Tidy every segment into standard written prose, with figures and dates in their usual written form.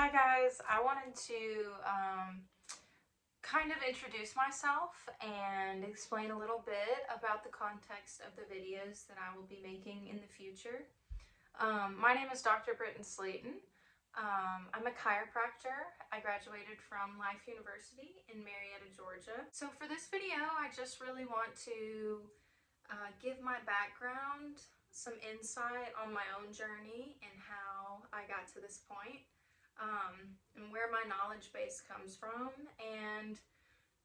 Hi guys, I wanted to kind of introduce myself and explain a little bit about the context of the videos that I will be making in the future. My name is Dr. Britton Slayton. I'm a chiropractor. I graduated from Life University in Marietta, Georgia. So for this video, I just really want to give my background, some insight on my own journey and how I got to this point. And where my knowledge base comes from, and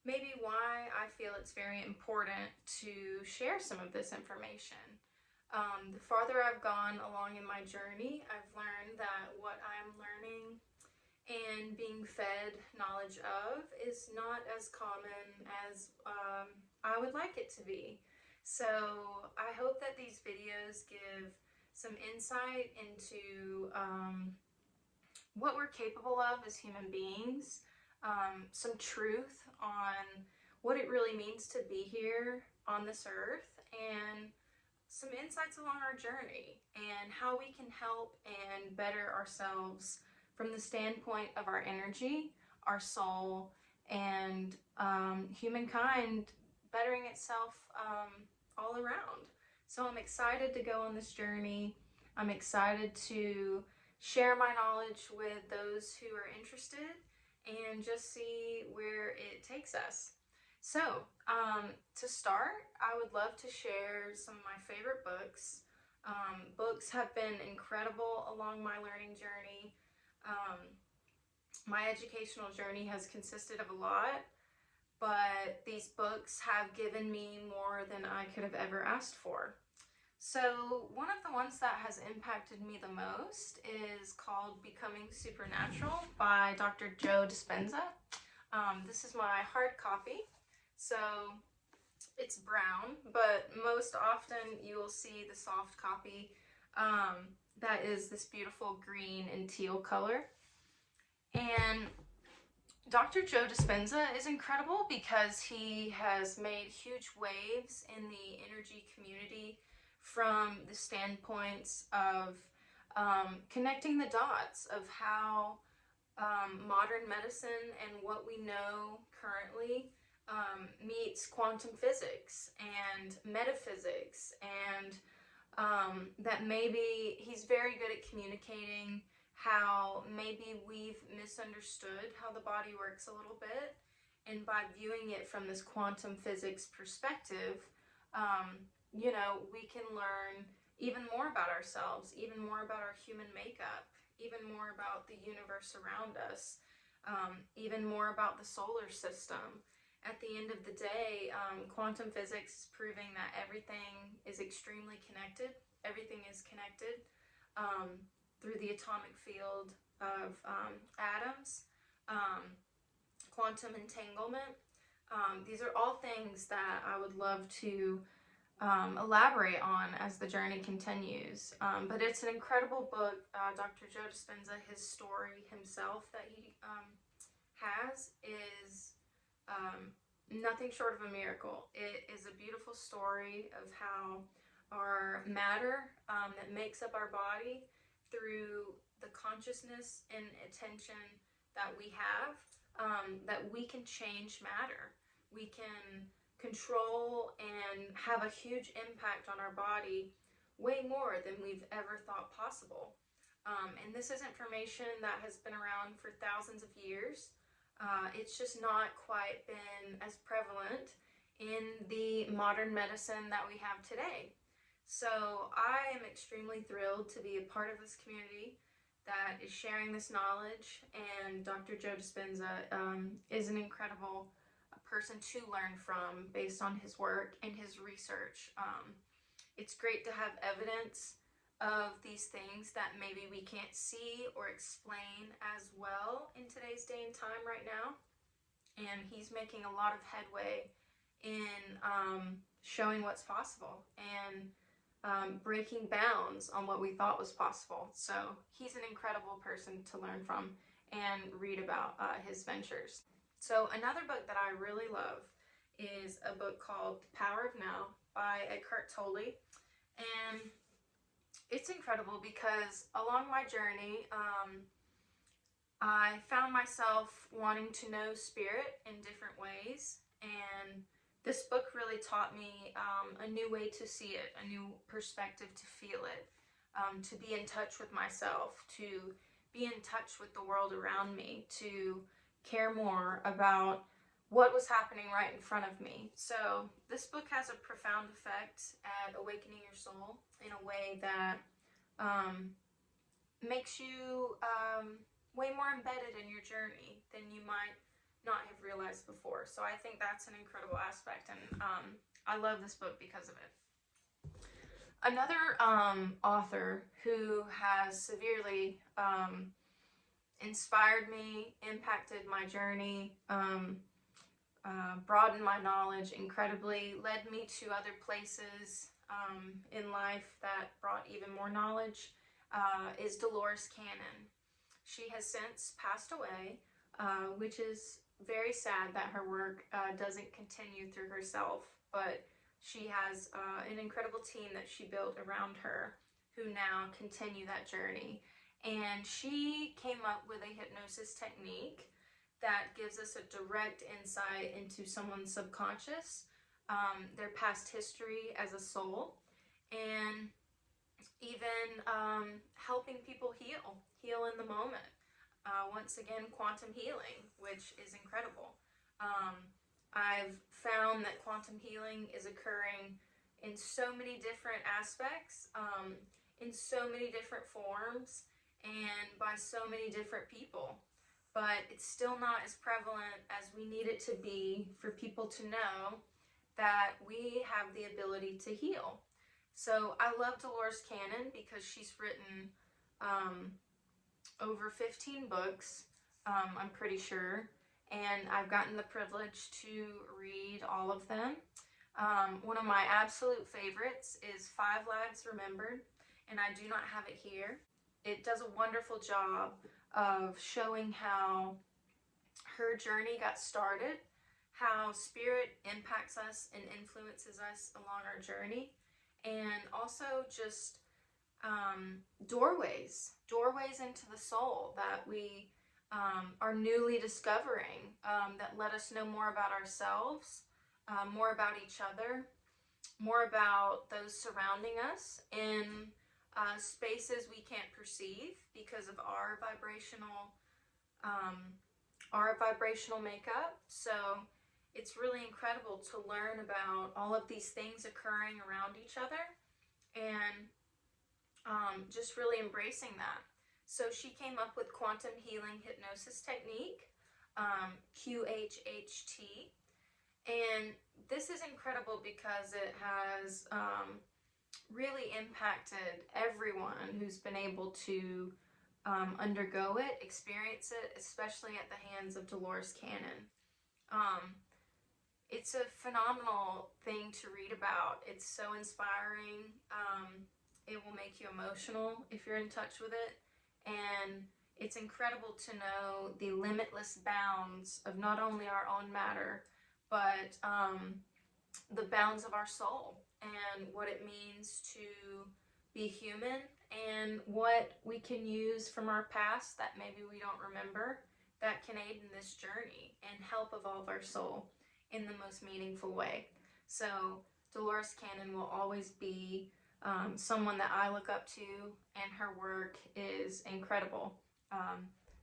maybe why I feel it's very important to share some of this information. The farther I've gone along in my journey, I've learned that what I'm learning and being fed knowledge of is not as common as I would like it to be. So I hope that these videos give some insight into what we're capable of as human beings, some truth on what it really means to be here on this earth, and some insights along our journey and how we can help and better ourselves from the standpoint of our energy, our soul, and humankind bettering itself all around. So I'm excited to go on this journey. I'm excited to share my knowledge with those who are interested and just see where it takes us. So, to start, I would love to share some of my favorite books. Books have been incredible along my learning journey. My educational journey has consisted of a lot, but these books have given me more than I could have ever asked for. So one of the ones that has impacted me the most is called Becoming Supernatural by Dr. Joe Dispenza. This is my hard copy. So it's brown, but most often you will see the soft copy that is this beautiful green and teal color. And Dr. Joe Dispenza is incredible because he has made huge waves in the energy community from the standpoints of connecting the dots of how modern medicine and what we know currently meets quantum physics and metaphysics, and that maybe he's very good at communicating how maybe we've misunderstood how the body works a little bit, and by viewing it from this quantum physics perspective, we can learn even more about ourselves, even more about our human makeup, even more about the universe around us, even more about the solar system. At the end of the day, quantum physics is proving that everything is extremely connected. Everything is connected through the atomic field of atoms, quantum entanglement. These are all things that I would love to elaborate on as the journey continues. But it's an incredible book. Dr. Joe Dispenza, his story himself that he has is nothing short of a miracle. It is a beautiful story of how our matter that makes up our body, through the consciousness and attention that we have, that we can change matter. We can control and have a huge impact on our body, way more than we've ever thought possible. And this is information that has been around for thousands of years. It's just not quite been as prevalent in the modern medicine that we have today. So I am extremely thrilled to be a part of this community that is sharing this knowledge, and Dr. Joe Dispenza is an incredible person to learn from based on his work and his research. It's great to have evidence of these things that maybe we can't see or explain as well in today's day and time right now. And he's making a lot of headway in showing what's possible and breaking bounds on what we thought was possible. So he's an incredible person to learn from and read about his ventures. So another book that I really love is a book called The Power of Now by Eckhart Tolle. And it's incredible because along my journey, I found myself wanting to know spirit in different ways, and this book really taught me a new way to see it, a new perspective to feel it, to be in touch with myself, to be in touch with the world around me, to care more about what was happening right in front of me. So this book has a profound effect at awakening your soul in a way that um, makes you way more embedded in your journey than you might not have realized before. So I think that's an incredible aspect, and I love this book because of it. Another author who has severely inspired me, impacted my journey, broadened my knowledge incredibly, led me to other places in life that brought even more knowledge, is Dolores Cannon. She has since passed away, which is very sad that her work doesn't continue through herself, but she has an incredible team that she built around her who now continue that journey. And she came up with a hypnosis technique that gives us a direct insight into someone's subconscious, their past history as a soul, and even helping people heal in the moment. Once again, quantum healing, which is incredible. I've found that quantum healing is occurring in so many different aspects, in so many different forms, and by so many different people. But it's still not as prevalent as we need it to be for people to know that we have the ability to heal. So I love Dolores Cannon because she's written over 15 books, I'm pretty sure, and I've gotten the privilege to read all of them. One of my absolute favorites is Five Lives Remembered, and I do not have it here. It does a wonderful job of showing how her journey got started, how spirit impacts us and influences us along our journey, and also just doorways into the soul that we are newly discovering, that let us know more about ourselves, more about each other, more about those surrounding us in spaces we can't perceive because of our vibrational makeup. So it's really incredible to learn about all of these things occurring around each other, and just really embracing that. So she came up with quantum healing hypnosis technique, QHHT, and this is incredible because it has really impacted everyone who's been able to undergo it, experience it, especially at the hands of Dolores Cannon. It's a phenomenal thing to read about. It's so inspiring. It will make you emotional if you're in touch with it. And it's incredible to know the limitless bounds of not only our own matter, but the bounds of our soul and what it means to be human and what we can use from our past that maybe we don't remember that can aid in this journey and help evolve our soul in the most meaningful way. So Dolores Cannon will always be someone that I look up to, and her work is incredible.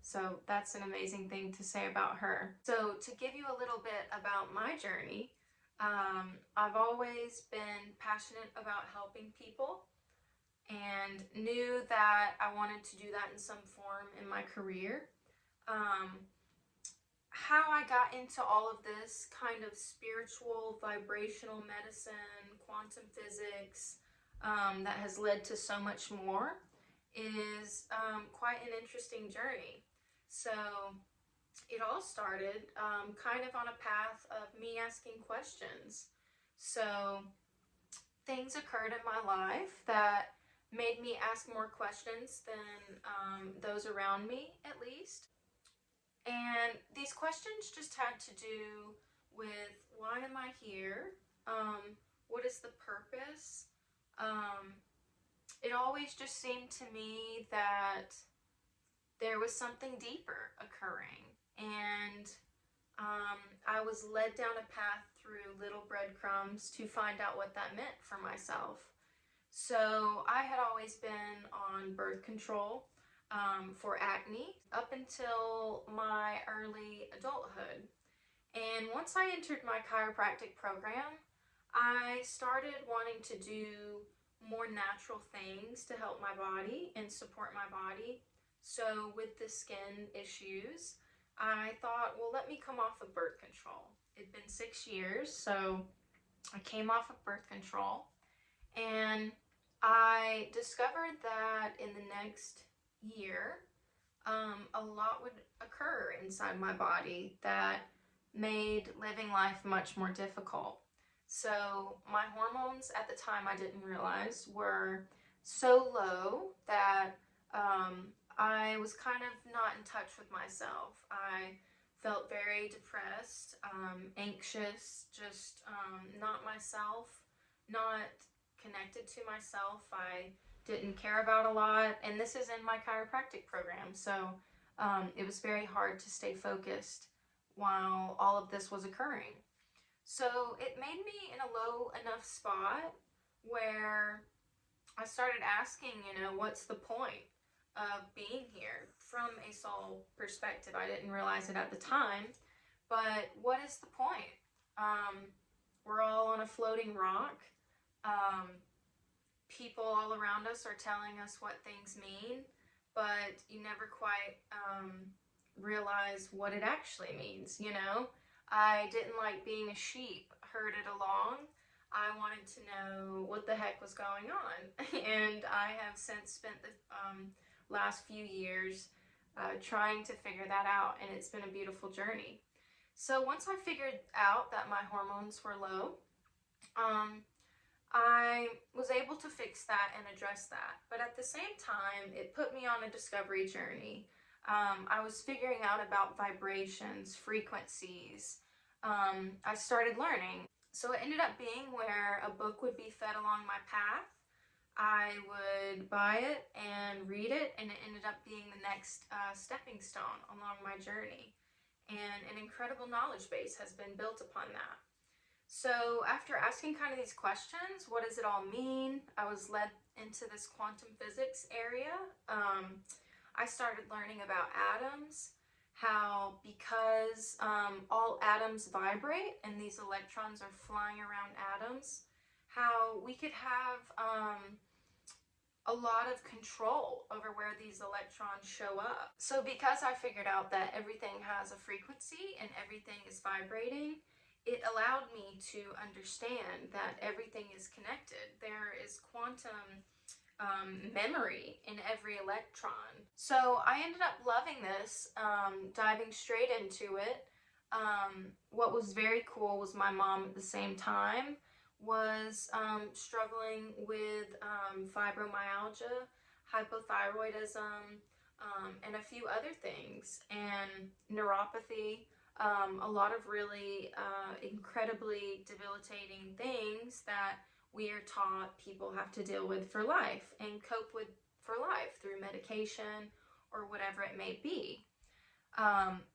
So that's an amazing thing to say about her. So to give you a little bit about my journey, I've always been passionate about helping people and knew that I wanted to do that in some form in my career. How I got into all of this kind of spiritual, vibrational medicine, quantum physics, that has led to so much more is quite an interesting journey. So it all started kind of on a path of me asking questions. So things occurred in my life that made me ask more questions than those around me, at least. And these questions just had to do with, why am I here? What is the purpose? It always just seemed to me that there was something deeper occurring, and I was led down a path through little breadcrumbs to find out what that meant for myself. So I had always been on birth control for acne up until my early adulthood. And once I entered my chiropractic program, I started wanting to do more natural things to help my body and support my body. So with the skin issues, I thought, well, let me come off of birth control. It'd been 6 years, so I came off of birth control, and I discovered that in the next year, a lot would occur inside my body that made living life much more difficult. So my hormones at the time, I didn't realize, were so low that I was kind of not in touch with myself. I felt very depressed, anxious, just not myself, not connected to myself. I didn't care about a lot, and this is in my chiropractic program, so it was very hard to stay focused while all of this was occurring. So it made me in a low enough spot where I started asking, what's the point of being here from a soul perspective? I didn't realize it at the time, but what is the point? We're all on a floating rock. People all around us are telling us what things mean, but you never quite realize what it actually means, I didn't like being a sheep herded along. I wanted to know what the heck was going on. And I have since spent the last few years trying to figure that out, and it's been a beautiful journey. So once I figured out that my hormones were low, I was able to fix that and address that. But at the same time, it put me on a discovery journey. I was figuring out about vibrations, frequencies. I started learning. So it ended up being where a book would be fed along my path. I would buy it and read it, and it ended up being the next stepping stone along my journey. And an incredible knowledge base has been built upon that. So after asking kind of these questions, what does it all mean? I was led into this quantum physics area. I started learning about atoms, how because all atoms vibrate and these electrons are flying around atoms, how we could have a lot of control over where these electrons show up. So because I figured out that everything has a frequency and everything is vibrating, it allowed me to understand that everything is connected. There is quantum memory in every electron. So I ended up loving this, diving straight into it. What was very cool was my mom at the same time was struggling with fibromyalgia, hypothyroidism, and a few other things, and neuropathy. A lot of really incredibly debilitating things that we are taught people have to deal with for life and cope with for life through medication or whatever it may be.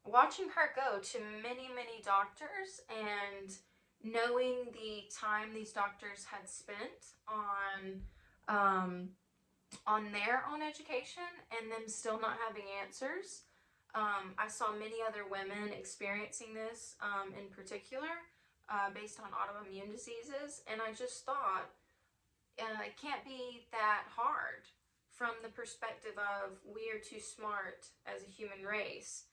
Watching her go to many, many doctors and knowing the time these doctors had spent on their own education and them still not having answers. I saw many other women experiencing this in particular based on autoimmune diseases, and I just thought it can't be that hard from the perspective of we are too smart as a human race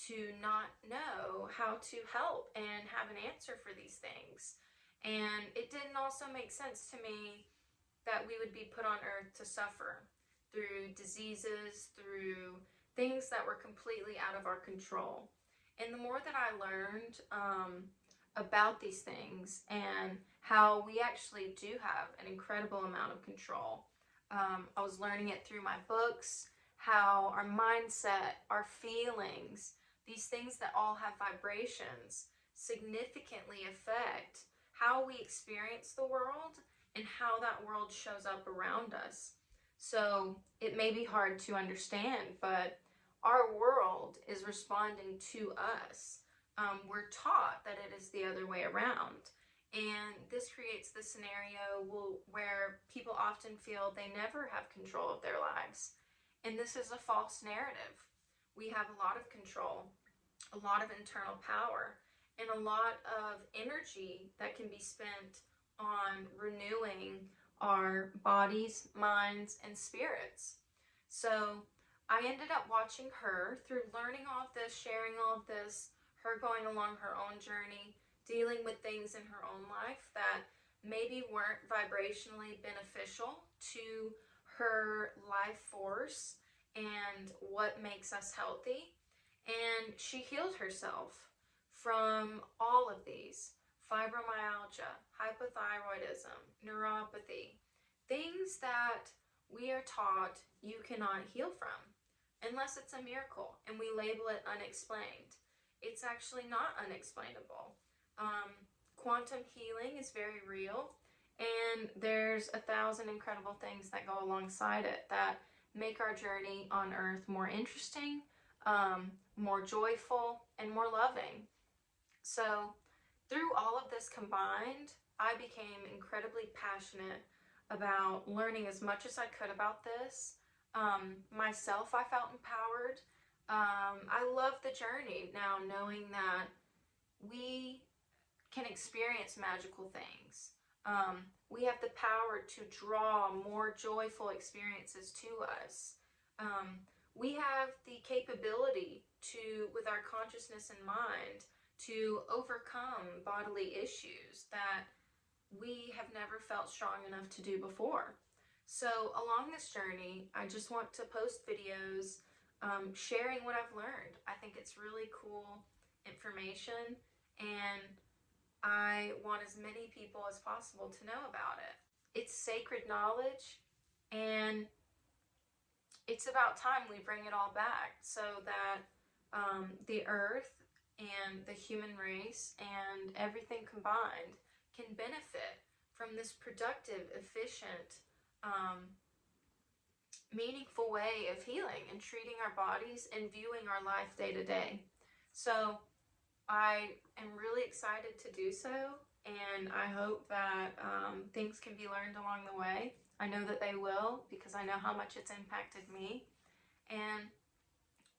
to not know how to help and have an answer for these things. And it didn't also make sense to me that we would be put on earth to suffer through diseases, through things that were completely out of our control. And the more that I learned about these things and how we actually do have an incredible amount of control, I was learning it through my books, how our mindset, our feelings, these things that all have vibrations significantly affect how we experience the world and how that world shows up around us. So it may be hard to understand, but our world is responding to us. We're taught that it is the other way around. And this creates the scenario where people often feel they never have control of their lives. And this is a false narrative. We have a lot of control, a lot of internal power, and a lot of energy that can be spent on renewing our bodies, minds, and spirits. So I ended up watching her through learning all of this, sharing all of this, her going along her own journey, dealing with things in her own life that maybe weren't vibrationally beneficial to her life force and what makes us healthy. And she healed herself from all of these: fibromyalgia, hypothyroidism, neuropathy, things that we are taught you cannot heal from unless it's a miracle and we label it unexplained. It's actually not unexplainable. Quantum healing is very real, and there's 1,000 incredible things that go alongside it that make our journey on earth more interesting, more joyful, and more loving. So through all of this combined, I became incredibly passionate about learning as much as I could about this. Myself, I felt empowered. I love the journey now, knowing that we can experience magical things. We have the power to draw more joyful experiences to us. We have the capability to, with our consciousness and mind, to overcome bodily issues that we have never felt strong enough to do before. So along this journey, I just want to post videos sharing what I've learned. I think it's really cool information, and I want as many people as possible to know about it. It's sacred knowledge, and it's about time we bring it all back so that the earth and the human race and everything combined can benefit from this productive, efficient, meaningful way of healing and treating our bodies and viewing our life day to day. So I am really excited to do so, and I hope that things can be learned along the way. I know that they will, because I know how much it's impacted me. And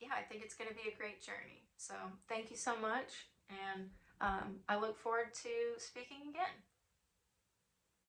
yeah, I think it's going to be a great journey. So thank you so much, and I look forward to speaking again.